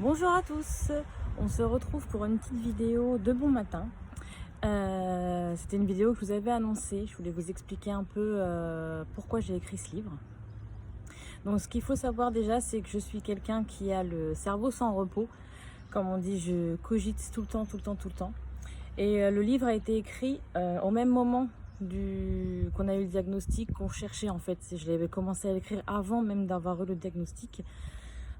Bonjour à tous, on se retrouve pour une petite vidéo de bon matin. C'était une vidéo que je vous avais annoncée, je voulais vous expliquer un peu pourquoi j'ai écrit ce livre. Donc ce qu'il faut savoir déjà, c'est que je suis quelqu'un qui a le cerveau sans repos. Comme on dit, je cogite tout le temps, tout le temps, tout le temps. Et le livre a été écrit au même moment qu'on a eu le diagnostic, qu'on cherchait en fait. Je l'avais commencé à l'écrire avant même d'avoir eu le diagnostic.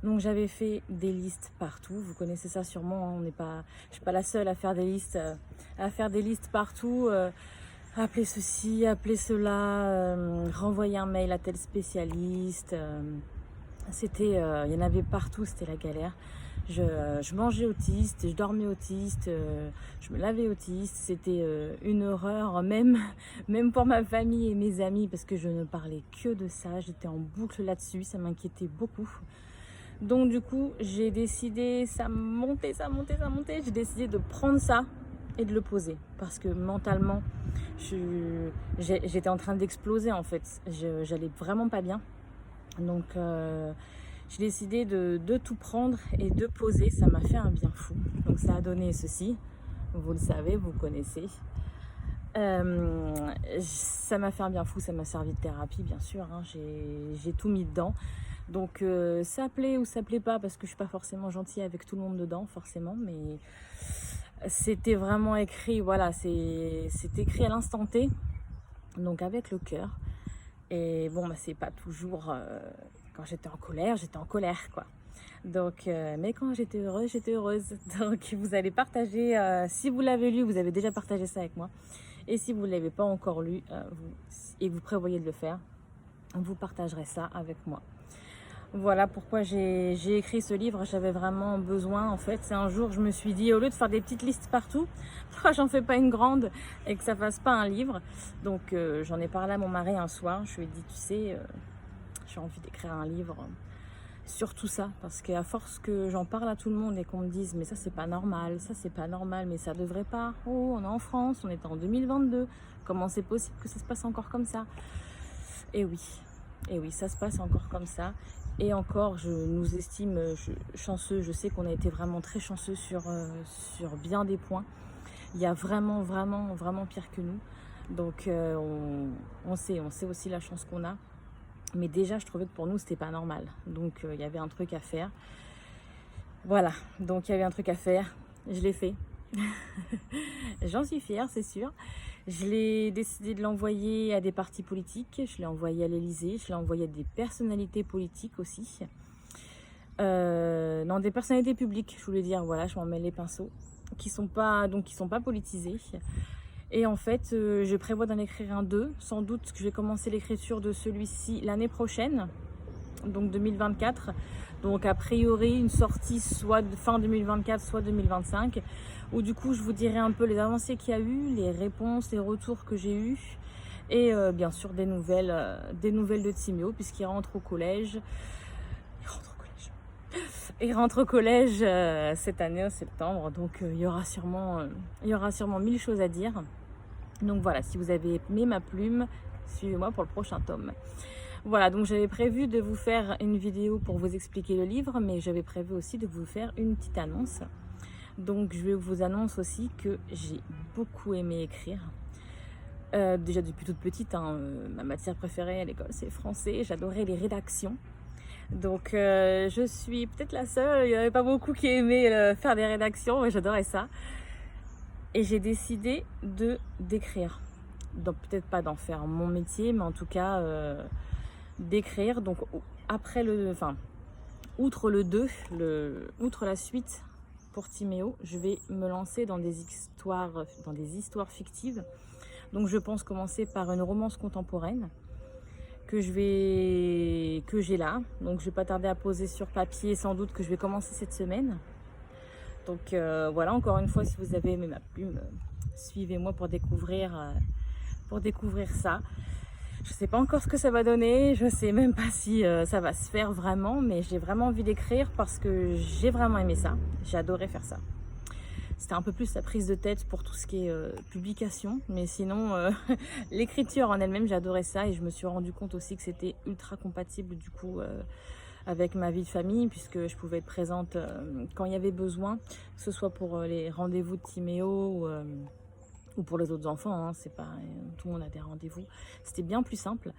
Donc j'avais fait des listes partout, vous connaissez ça sûrement, hein, je suis pas la seule à faire des listes, partout, appeler ceci, appeler cela, renvoyer un mail à tel spécialiste, il y en avait partout, c'était la galère. Je mangeais autiste, je dormais autiste, je me lavais autiste, c'était une horreur, même pour ma famille et mes amis, parce que je ne parlais que de ça, j'étais en boucle là-dessus, ça m'inquiétait beaucoup. Donc du coup, j'ai décidé, ça montait, j'ai décidé de prendre ça et de le poser. Parce que mentalement, j'étais en train d'exploser en fait. J'allais vraiment pas bien. Donc j'ai décidé de tout prendre et de poser. Ça m'a fait un bien fou. Donc ça a donné ceci. Vous le savez, vous connaissez. Ça m'a fait un bien fou, ça m'a servi de thérapie bien sûr, hein. J'ai tout mis dedans. Donc ça plaît ou ça plaît pas parce que je suis pas forcément gentille avec tout le monde dedans forcément, mais c'était vraiment écrit, voilà, c'est écrit à l'instant T, donc avec le cœur. Et bon, bah, c'est pas toujours quand j'étais en colère quoi. Donc, mais quand j'étais heureuse. Donc vous allez partager, si vous l'avez lu, vous avez déjà partagé ça avec moi. Et si vous ne l'avez pas encore lu et vous prévoyez de le faire, vous partagerez ça avec moi. Voilà pourquoi j'ai écrit ce livre. J'avais vraiment besoin, en fait. C'est un jour, je me suis dit, au lieu de faire des petites listes partout, pourquoi j'en fais pas une grande et que ça fasse pas un livre. Donc j'en ai parlé à mon mari un soir. Je lui ai dit, tu sais, j'ai envie d'écrire un livre sur tout ça, parce qu'à force que j'en parle à tout le monde et qu'on me dise mais ça c'est pas normal, mais ça devrait pas, oh on est en France, on est en 2022, comment c'est possible que ça se passe encore comme ça? Et oui, ça se passe encore comme ça. Et encore, je nous estime chanceux, je sais qu'on a été vraiment très chanceux sur bien des points. Il y a vraiment, vraiment, vraiment pire que nous. Donc on sait aussi la chance qu'on a. Mais déjà, je trouvais que pour nous, c'était pas normal. Donc, il y avait un truc à faire. Voilà. Donc, il y avait un truc à faire. Je l'ai fait. J'en suis fière, c'est sûr. Je l'ai décidé de l'envoyer à des partis politiques. Je l'ai envoyé à l'Élysée. Je l'ai envoyé à des personnalités politiques aussi. Non, des personnalités publiques, je voulais dire. Voilà, je m'en mêle les pinceaux. Qui sont pas politisées. Et en fait, je prévois d'en écrire un 2. Sans doute que je vais commencer l'écriture de celui-ci l'année prochaine, donc 2024. Donc a priori, une sortie soit fin 2024, soit 2025. Où du coup, je vous dirai un peu les avancées qu'il y a eu, les réponses, les retours que j'ai eus. Et bien sûr, des nouvelles de Timéo, puisqu'il rentre au collège. Il rentre au collège cette année en septembre. Donc il y aura sûrement 1000 choses à dire. Donc voilà, si vous avez aimé ma plume, suivez-moi pour le prochain tome. Voilà, donc j'avais prévu de vous faire une vidéo pour vous expliquer le livre, mais j'avais prévu aussi de vous faire une petite annonce. Donc je vous annonce aussi que j'ai beaucoup aimé écrire. Déjà depuis toute petite, hein, ma matière préférée à l'école c'est le français, j'adorais les rédactions. Donc je suis peut-être la seule, il n'y avait pas beaucoup qui aimaient faire des rédactions, mais j'adorais ça. Et j'ai décidé d'écrire. Donc peut-être pas d'en faire mon métier, mais en tout cas d'écrire. Donc outre le 2, outre la suite pour Timéo, je vais me lancer dans des histoires fictives. Donc je pense commencer par une romance contemporaine que j'ai là. Donc je vais pas tarder à poser sur papier, sans doute que je vais commencer cette semaine. Donc voilà, encore une fois, si vous avez aimé ma plume, suivez-moi pour découvrir ça. Je sais pas encore ce que ça va donner, je sais même pas si ça va se faire vraiment, mais j'ai vraiment envie d'écrire parce que j'ai vraiment aimé ça. J'ai adoré faire ça. C'était un peu plus la prise de tête pour tout ce qui est publication, mais sinon l'écriture en elle-même, j'ai adoré ça et je me suis rendu compte aussi que c'était ultra compatible du coup avec ma vie de famille, puisque je pouvais être présente quand il y avait besoin, que ce soit pour les rendez-vous de Timéo ou pour les autres enfants, hein, c'est pas, tout le monde a des rendez-vous. C'était bien plus simple.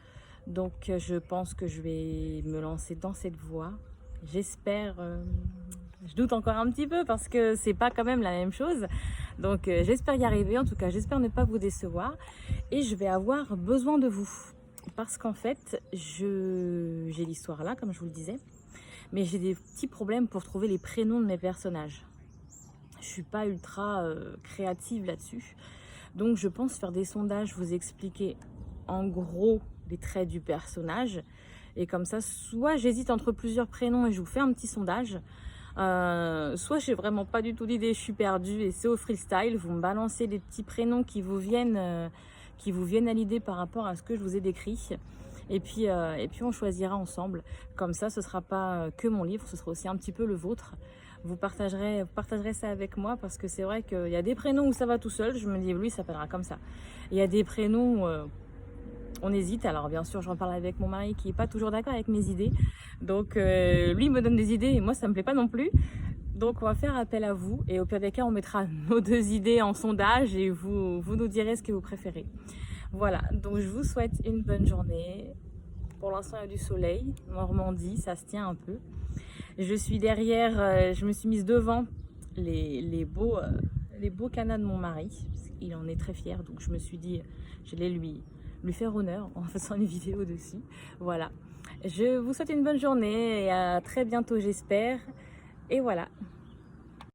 Donc je pense que je vais me lancer dans cette voie. J'espère, je doute encore un petit peu parce que c'est pas quand même la même chose. Donc j'espère y arriver, en tout cas j'espère ne pas vous décevoir. Et je vais avoir besoin de vous. Parce qu'en fait, j'ai l'histoire là, comme je vous le disais. Mais j'ai des petits problèmes pour trouver les prénoms de mes personnages. Je suis pas ultra créative là-dessus. Donc je pense faire des sondages, vous expliquer en gros les traits du personnage. Et comme ça, soit j'hésite entre plusieurs prénoms et je vous fais un petit sondage, soit j'ai vraiment pas du tout d'idée, je suis perdue et c'est au freestyle. Vous me balancez des petits prénoms qui vous viennent à l'idée par rapport à ce que je vous ai décrit. Et puis on choisira ensemble. Comme ça, ce sera pas que mon livre, ce sera aussi un petit peu le vôtre. Vous partagerez ça avec moi parce que c'est vrai qu'il y a des prénoms où ça va tout seul. Je me dis, lui, il s'appellera comme ça. Il y a des prénoms où on hésite. Alors, bien sûr, j'en parle avec mon mari qui n'est pas toujours d'accord avec mes idées. Donc, lui, il me donne des idées et moi, ça ne me plaît pas non plus. Donc, on va faire appel à vous. Et au pire des cas, on mettra nos 2 idées en sondage et vous nous direz ce que vous préférez. Voilà. Donc, je vous souhaite une bonne journée. Pour l'instant, il y a du soleil. Normandie, ça se tient un peu. Je suis derrière, je me suis mise devant les beaux canas de mon mari. Il en est très fier, donc je me suis dit, j'allais lui faire honneur en faisant une vidéo dessus. Voilà. Je vous souhaite une bonne journée et à très bientôt, j'espère. Et voilà.